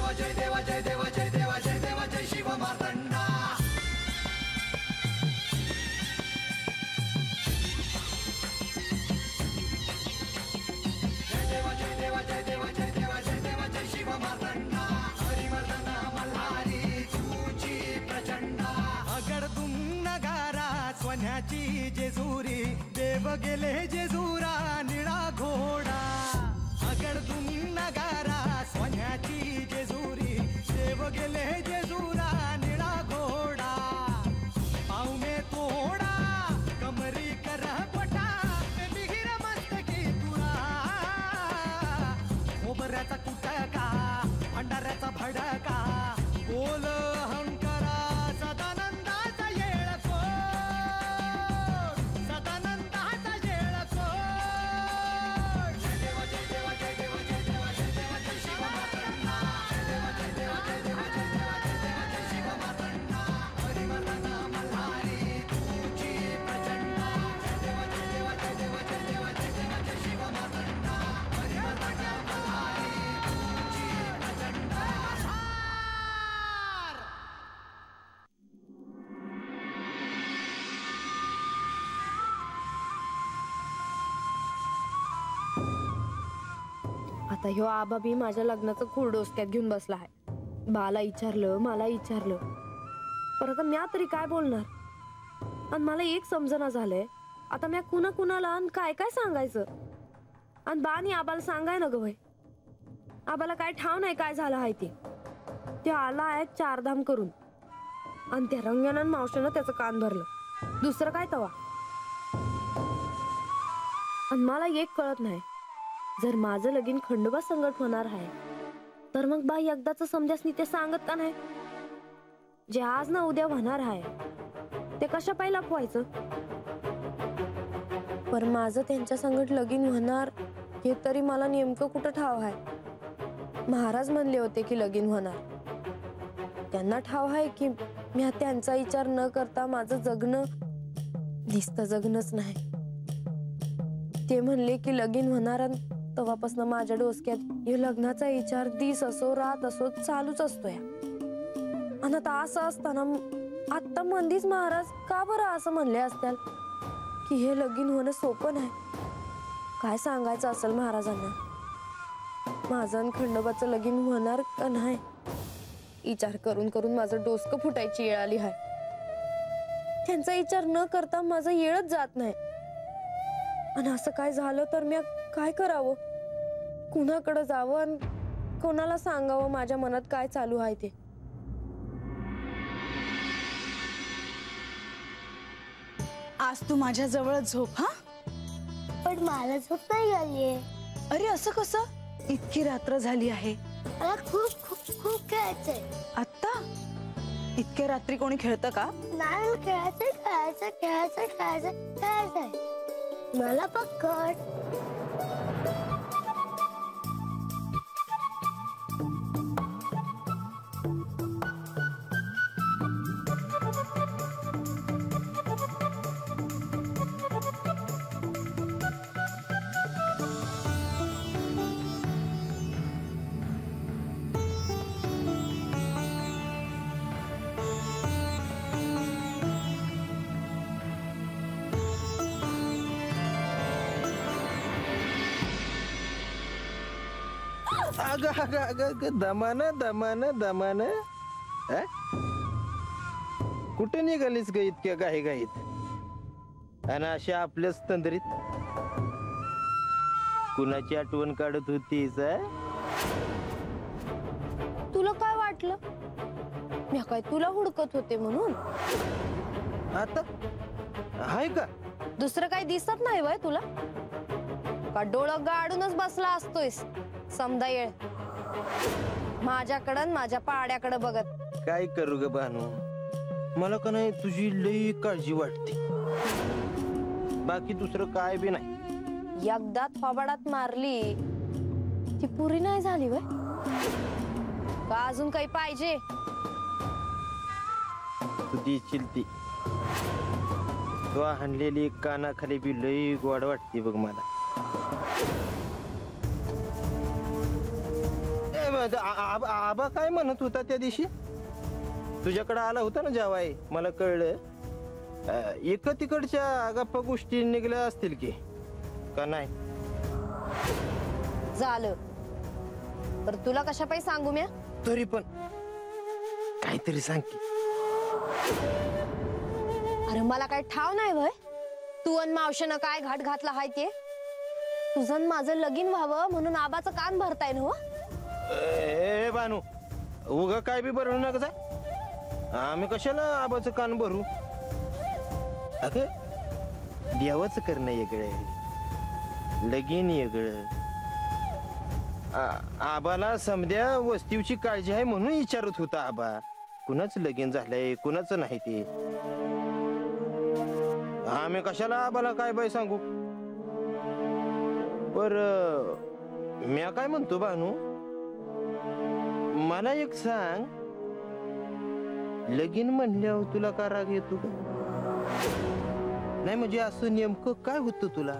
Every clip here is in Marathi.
देवा जय देवा जय देवा जय देवा जय देवा जय शिव मार्तंडा. जय देवा जय देवा जय देवा जय देवा जय देवा जय शिव मार्तंडा. हरिवर्धन मल्हारी तुझी प्रचंडा. अगडदुम नगारा सोन्याची जेजुरी देव गेले जेजुरा निळा घोडा. अगडदुम नगारा सोन्याची जेजुरी देव गेले जेजुरा निळा घोडा. पाऊ में तोडा कमरी कर पटा मिहिर मस्तकी तुरा. खोबऱ्याचा कुटका भंडाऱ्याचा भडका बोल अहंकारा सदानंदाचा येळको. सदानंदाचा येळको. जय देवा जय देवा जय देवा जय देवा जय देवा जय शिव मार्तंडा. जय देवा जय देवा जय देवा जय देवा जय देवा जय शिव मार्तंडा. हरिवर्धन मल्हारी तुझी प्रचंडा. जय देवा जय देवा जय देवा जय देवा जय देवा जय शिव मार्तंडा. हरिवर्धन मल्हारी तुझी प्रचंडा. आता ह्यो आबा बी माझ्या लग्नाचं खूळ डोसक्यात घेऊन बसला आहे. बाला विचारलं मला विचारलं पर आता म्या तरी काय बोलणार. आणि मला एक समजना झालंय आता म्या कुणाला आणि काय काय सांगायचं. आणि बानी आबाला सांगाय ना ग भाई. आबाला काय ठाव नाही काय झालं आहे ते आला आहे चारधाम करून. आणि त्या रंग्यानं मावशीनं त्याचं कान भरलं. दुसरं काय तवा. आणि मला एक कळत नाही जर माझं लगीन खंडोबा संगत होणार आहे तर मग बाई एकदाच समजासनी ते सांगत का नाही. जे आज ना उद्या होणार आहे ते कशा पाहिला लपवायचं. पर माझं त्यांच्या संगत लगीन होणार हे तरी मला नेमकं कुठं ठाव आहे. महाराज म्हणले होते की लगीन होणार. त्यांना ठाव आहे की मी त्यांचा विचार न करता माझं जगणं दिसतं जगणंच नाही. ते म्हणले की लगीन होणार तेव्हापासून माझ्या डोसक्यात हे लग्नाचा विचार दिस असो रात असो चालूच असतोय. आणि आता असं असताना आता मंदीच महाराज का बरं असं म्हणले असतील की हे लगीन होणं सोपं नाही. काय सांगायचं असेल महाराजांना. माझं आणि खंडोबाचं लगीन होणार का नाही विचार करून करून माझं डोसकं फुटायची वेळ आली आहे. त्यांचा विचार न करता माझं येळच जात नाही. आणि असं काय झालं तर मी काय करावं. कुणाकडे जावं आणि कोणाला सांगावं माझ्या मनात काय चालू आहे ते. आज तू माझ्या जवळ झोप. हा पण मला झोप नाही आलीये. अरे असं कसं. इतकी रात्र झाली आहे. मला खूप खूप खूप खेळायचंय. आत्ता इतक्या रात्री कोणी खेळतं का. नाही खेळायचंय खेळायचं खेळायचं खेळायचं खेळायचंय. मला पकड. दमाना दमाना दमाना. कुठे निघालीस ग इतक्या घाई घाईत. आणि अशा आपल्याच तंद्रीत कुणाची आठवण काढत होतीस. तुला काय वाटलं मी काय तुला हुडकत होते म्हणून. आता हाय का दुसरं काही दिसत नाही वय तुला. का डोळं गाडूनच बसला असतोयस समदा येळ माझ्याकडं माझ्या पाड्याकडे बघत. काय करू ग भानू. मला का नाही तुझी लई काळजी वाटते. बाकी दुसरं काय बी नाही. एकदा थोबाडात मारली ती पुरी नाही झाली वय. का अजून काही पाहिजे. तू देशील ती. तो हाणलेली कानाखाली बी लई गोड वाटते बघ मला. आबा काय म्हणत होता त्या दिवशी? तुझ्याकडे आला होता ना जेवाय, मला कळलं. एक तिकडच्या गप्पा गोष्टी निघल्या असतील की का नाही? झालं पर तुला कशा पाहिजे सांगू म्या? तरी पण काहीतरी सांग की. अरे मला काय ठाव नाही वय, तू आणि मावशीनं काय घाट घातला हाय ते. तुझं माझं लगीन व्हावं म्हणून आबाचं कान भरताय ना हो. ए बानू, उगा काय बी भरू नका जा. आम्ही कशाला आबाचं कान भरू? अगं देवाचं करणं वेगळं, लगीन वेगळं. आबाला समध्या वस्तीवची काळजी आहे म्हणून विचारत होता आबा. कुणाचं लगीन झालंय कुणाचं नाही ते. आम्ही कशाला आबाला काय बाय सांगू. पर म्या काय म्हणतो बानू, मला एक सांग, लगीन म्हणल्यावर तुला का राग येतो का? नाही म्हणजे असं नेमकं काय होतं तुला?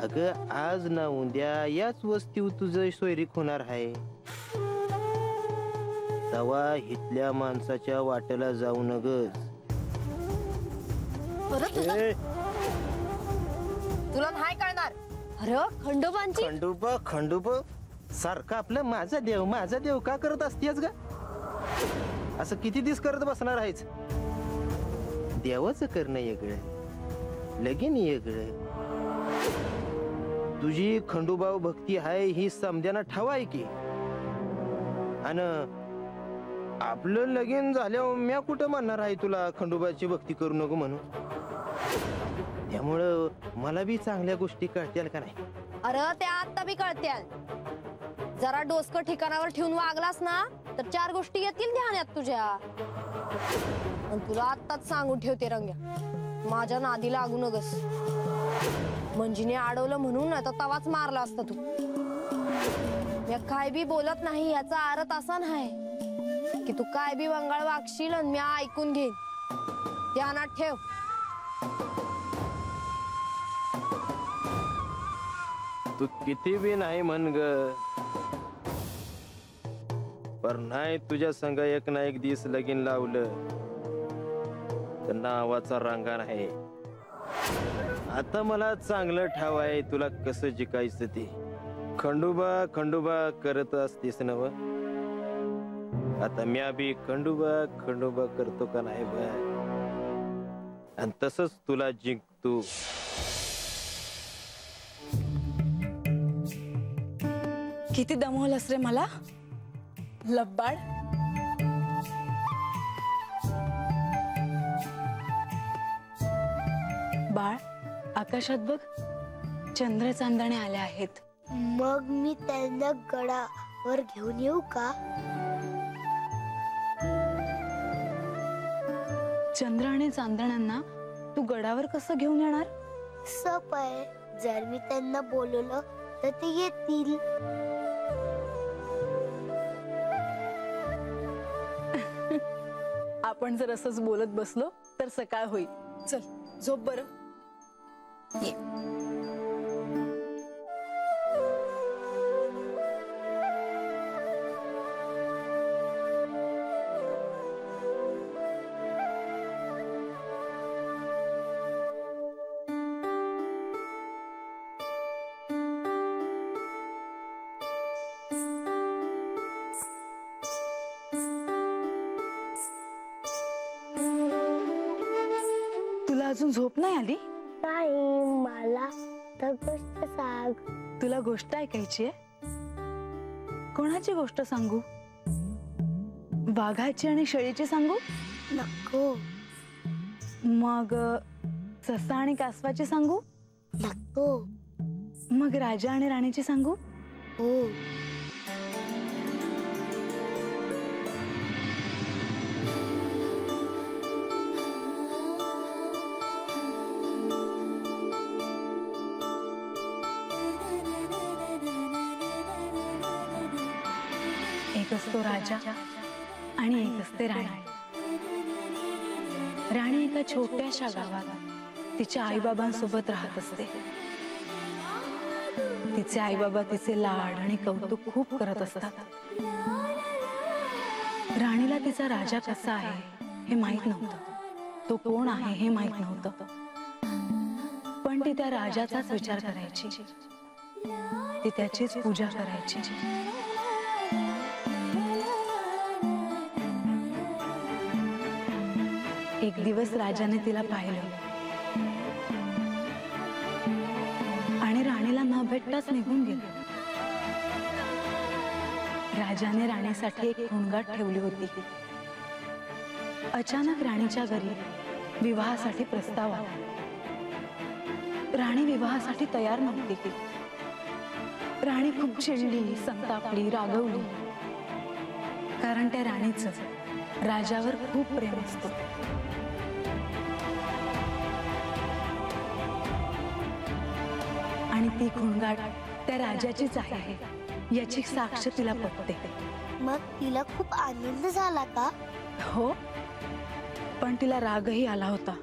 अगं आज ना उद्या याच वस्तीवर तुझं सोयरीक होणार आहे. तवा हितल्या माणसाच्या वाटेला जाऊ नगस. तुला नाही कळणार. अरे खंडोबांची खंडोबा सारखं आपलं माझा देव का करत असतेस ग? असं किती दिवस करत बसणार आहेच? देवाचं करणं वेगळं, लगीन वेगळं. तुझी खंडोबाव भक्ती आहे ही समद्याना ठावाय की. आणि आपलं लगीन झाल्यावर म्या कुठं म्हणणार आहे तुला खंडोबाची भक्ती करू नको म्हणून. त्यामुळं मला बी चांगल्या गोष्टी कळतील का नाही? अरे त्या आता बी कळत्याल. जरा डोसकं ठिकाणावर ठेवून वागलास ना तर 4 गोष्टी येतील ध्यानात तुझ्या. आणि तुला आत्ताच सांगून ठेवते रंग्या, माझ्या नादी लागू नगस. मंजीने अडवलं म्हणून आता तवाच मारला असता तू. मी काय बी बोलत नाही याचा अर्थ असा नाही की तू काय बी वंगाळ वागशील आणि मी ऐकून घेईन. ध्यानात ठेव. तू किती बी नाही म्हण ग, पर नाही तुझ्या संग एक ना एक दिवस लगीन लावलं तर नावाचा रांगा नाही. आता मला चांगलं ठाव आहे तुला कसं जिकायचं ते. खंडोबा करत असतेस नव. आता म्या बी खंडोबा करतो का नाही बा. आणि तसंच तुला जिंकतो. किती दमवलंस रे मला लब्बाड. बाळ, आकाशात बघ चंद्र चांदणे आले आहेत. मग मी त्यांना गडावर घेऊन येऊ का? चंद्र आणि चांदण्यांना तू गडावर कसं घेऊन येणार? सप आहे, जर मी त्यांना बोलवलं तर ते येतील. आपण जर असंच बोलत बसलो तर सकाळ होईल. चल झोप बरं. ये. तुला अजून झोप नाही आली? नाही, मला तर गोष्ट सांग. तुला गोष्ट ऐकायची आहे? कोणाची गोष्ट सांगू? वाघाची आणि शेळीची सांगू? नको. मग ससा आणि कासवाची सांगू? नको. मग राजा आणि राणीची सांगू? हो. एक असतो राजा आणि एक असते राणी. राणी एका छोट्याशा गावात तिच्या आईबाबांसोबत राहत असते. तिचे आई बाबा तिचे लाड आणि कौतुक खूप करत असतात. राणीला तिचा राजा कसा आहे हे माहित नव्हतं, तो कोण आहे हे माहित नव्हतं, पण ती त्या राजाचाच विचार करायची, ती त्याचीच पूजा करायची. एक दिवस राजाने तिला पाहिलं आणि राणीला न भेटताच निघून गेले. राजाने राणीसाठी एक खुणगाठ ठेवली होती. अचानक राणीच्या घरी विवाहासाठी प्रस्ताव आला. राणी विवाहासाठी तयार नव्हती. राणी खूप चिडली, संतापली, रागवली, कारण त्या राणीचं राजावर खूप प्रेम असतं. आणि ती खुणगाठ त्या राजाचीच आहे याची साक्ष तिला पटते. मग तिला खूप आनंद झाला का? हो, पण तिला रागही आला होता,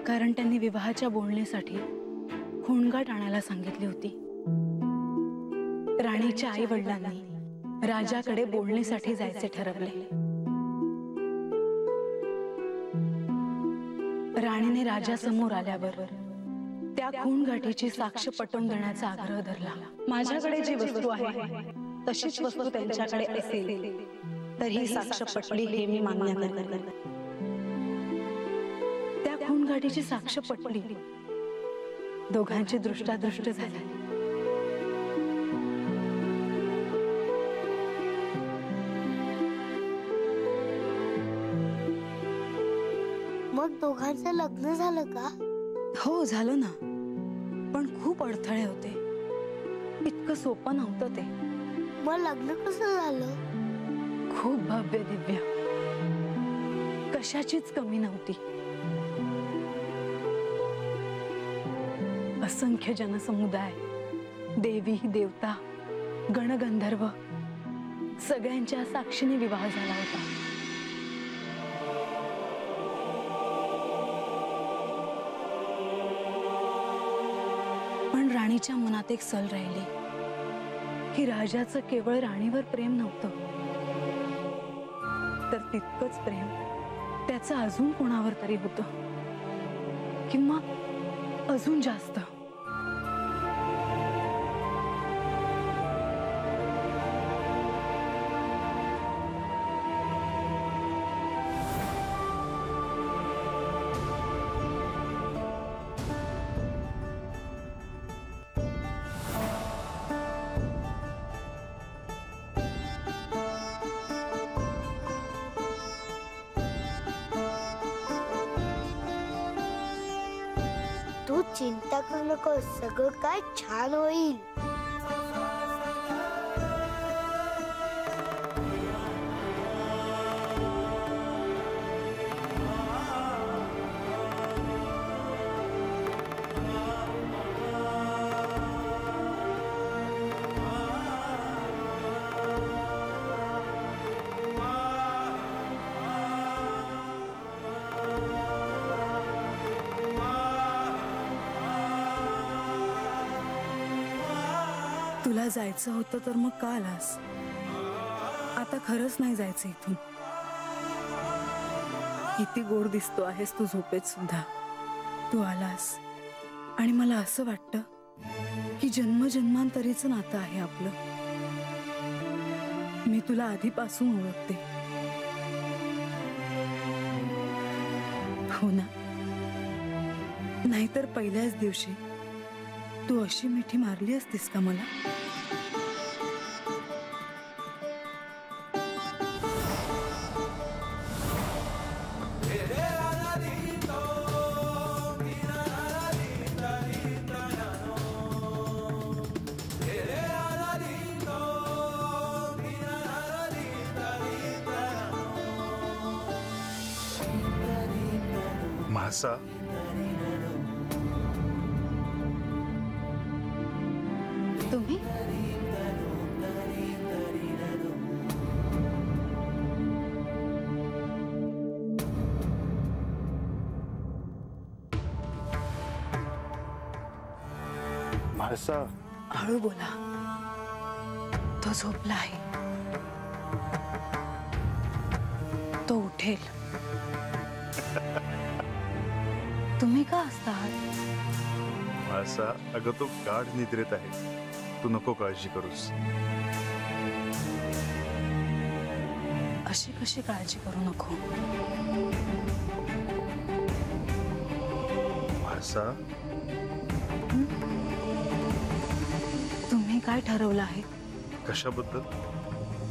कारण त्यांनी विवाहाच्या बोलण्यासाठी खुणगाठ आणायला सांगितली होती. राणीच्या आई वडिलांनी राजाकडे बोलण्यासाठी जायचे ठरवले. राणीने राजासमोर आल्यावर त्या खूणगाठीची साक्ष पटवून देण्याचा आग्रह धरला. माझ्याकडे जी वस्तू आहे तशीच वस्तू त्यांच्याकडे असेल तर ही साक्ष पटली हे मी मान्य करते. त्या खूणगाठीची साक्ष पटली. दोघांची दृष्टादृष्ट झाली. मग दोघांचं लग्न झालं का? हो, झालं ना, पण खूप अडथळे होते. इतकं सोपं नव्हतं ते. मग लग्न कसं झालं? खूप भव्य दिव्य, कशाचीच कमी नव्हती. असंख्य जनसमुदाय, देवी देवता, गणगंधर्व सगळ्यांच्या साक्षीने विवाह झाला होता. पण राणीच्या मनात एक सल राहिली की राजाचं केवळ राणीवर प्रेम नव्हतं, तर तितकंच प्रेम त्याचं अजून कोणावर तरी होतं, किंवा अजून जास्त. तू चिंता करू नको, सगळं काय छान होईल. तुला जायचं होतं तर मग का आलास? आता खरंच नाही जायचं इथून. किती गोड दिसतो आहेस तू झोपेत सुद्धा. तू आलास आणि मला असं वाटतं की जन्मजन्मांतरीचं नातं आहे आपलं. मी तुला आधीपासून ओळखते. हो ना? नाहीतर पहिल्याच दिवशी तू अशी मिठी मारली असतीस का मला? म्हासा, तुम्ही? म्हाळसा, हळू बोला. तो झोपला आहे. तो उठेल. तुम्ही का असता आहात? म्हाळसा, अगं तो गाढ निद्रेत आहे. तू नको काळजी करूस. अशी कशी काळजी करू नको? म्हाळसा, तुम्ही काय ठरवलं आहे? कशाबद्दल?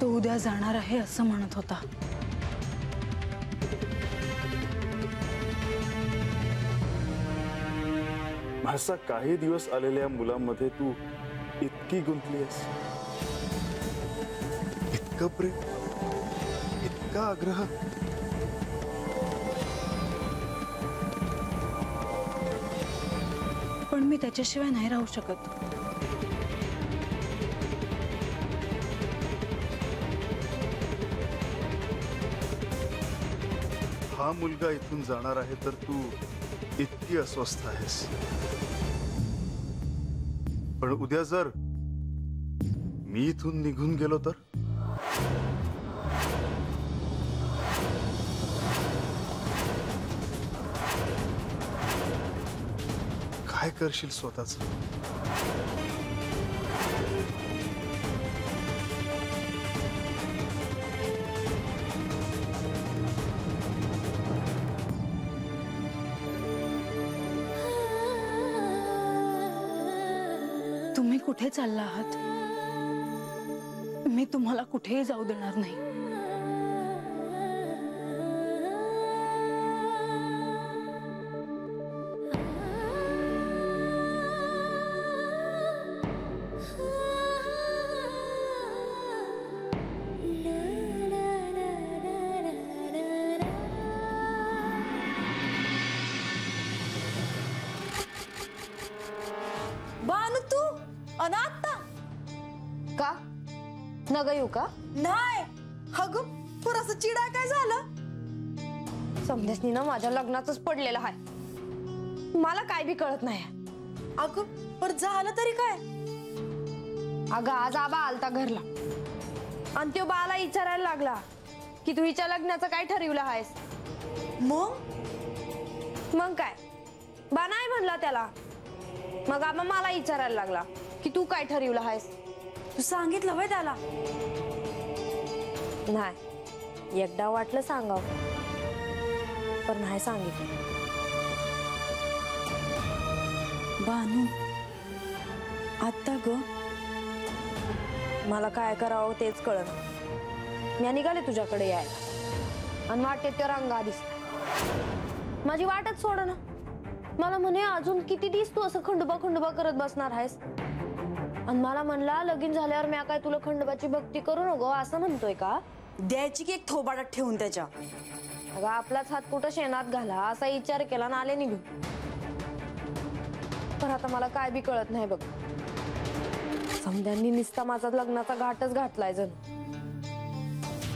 तो उद्या जाणार आहे असं म्हणत होता. म्हाळसा, काही दिवस आलेल्या मुलांमध्ये तू इतकी गुंतली आहेस. इतकं प्रेम, इतका आग्रह. पण मी त्याच्याशिवाय नाही राहू शकत. हा मुलगा इथून जाणार आहे तर तू इतकी अस्वस्थ आहेस. पण उद्या जर मी इथून निघून गेलो तर? काय करशील स्वतःच? तुम्ही कुठे चालला आहात? मी तुम्हाला कुठेही जाऊ देणार नाही. बानू तू अनाथ का नग येऊ का? नाही अगं पर असं चिडा काय झालं? समजेसनी ना माझ्या लग्नाचंच पडलेलं आहे. मला काय बी कळत नाही. अगं पर झालं तरी काय? अगं आज आबा आलता घरला आणि तो बाला विचारायला लागला की तू हिच्या लग्नाचं काय ठरवलं आहेस. मग काय बा नाही म्हणला त्याला. मग आबा मला विचारायला लागला की तू काय ठरवलं आहेस. तू सांगितलं होय त्याला? नाही एकदा वाटलं सांगाव पण नाही सांगितलं. बानू आता ग मला काय करावं तेच कळलं. मी निघाले तुझ्याकडे यायला आणि वाटेत त्या रंगा दिसला. माझी वाटच सोड ना. मला म्हणे अजून किती दिवस तू असं खंडोबा खंडोबा करत बसणार आहेस. आणि मला म्हणला लगीन झाल्यावर मी काय तुला खंडोबाची भक्ती करू नको असं म्हणतोय का? द्यायची की एक थोबाडात ठेवून त्याच्या. अगं आपलाच हात कुठं शेणात घाला असा विचार केला ना आले निघून. पण आता मला काय बी कळत नाही बघ. समध्यांनी निस्ता माझा लग्नाचा घाटच घातलाय जण.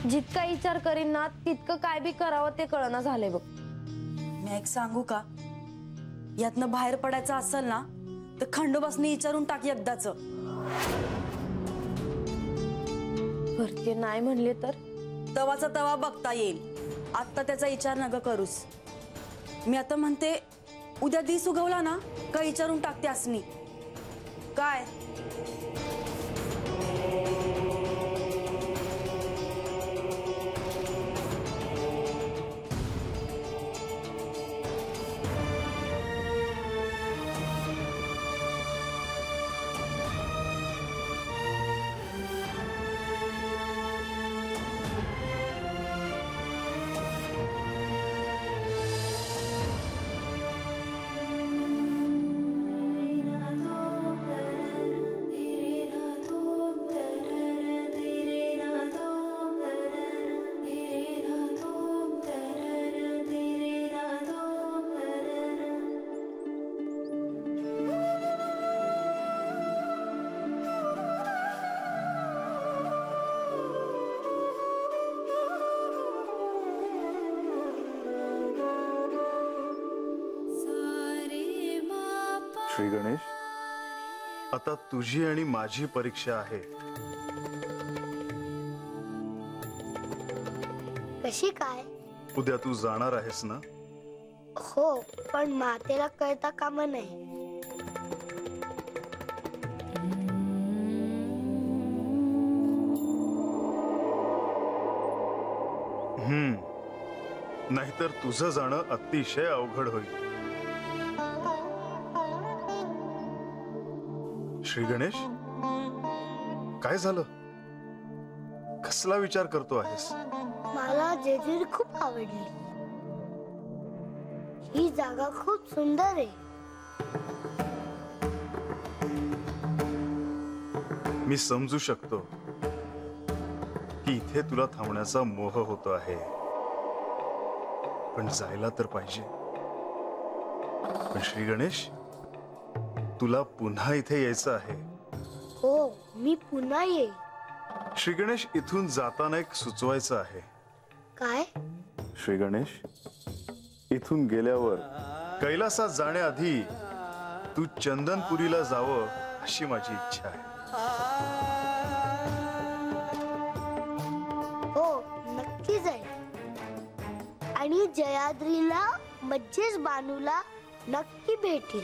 जितका विचार करीन ना तितकं काय बी करावं ते कळना झालंय बघ. मी एक सांगू का? यातनं बाहेर पडायचं असेल ना तर खंडोबासनी विचारून टाक एकदाच. भरती नाही म्हणले तर तवाचा तवा बघता येईल. आता त्याचा विचार नका करूस. मी आता म्हणते उद्या दिस उगवला ना का विचारून टाकते असनी काय. श्री गणेश, आता तुझी आणि माझी परीक्षा आहे. कशी काय? उद्या तू जाणार आहेस ना? हो, पण मातेला कळता कामा नाही. नाहीतर तुझं जाणं अतिशय अवघड होईल. श्री गणेश, काय झालं? कसला विचार करतो आहेस? मला जेजुरी खूप आवडली. ही जागा खूप सुंदर आहे. मी समजू शकतो की इथे तुला थांबण्याचा मोह होतो आहे, पण जायला तर पाहिजे. पण श्री गणेश, तुला पुन्हा इथे यायचं आहे. हो, मी पुन्हा येईल. श्री गणेश, इथून जाताना एक सुचवायचं आहे. काय? श्री गणेश, इथून गेल्यावर कैलासात जाण्याआधी तू चंदनपुरीला जावं अशी माझी इच्छा आहे. हो, नक्की जाईल. आणि जयाद्रीला म्हणजेच बानूला नक्की भेटेल.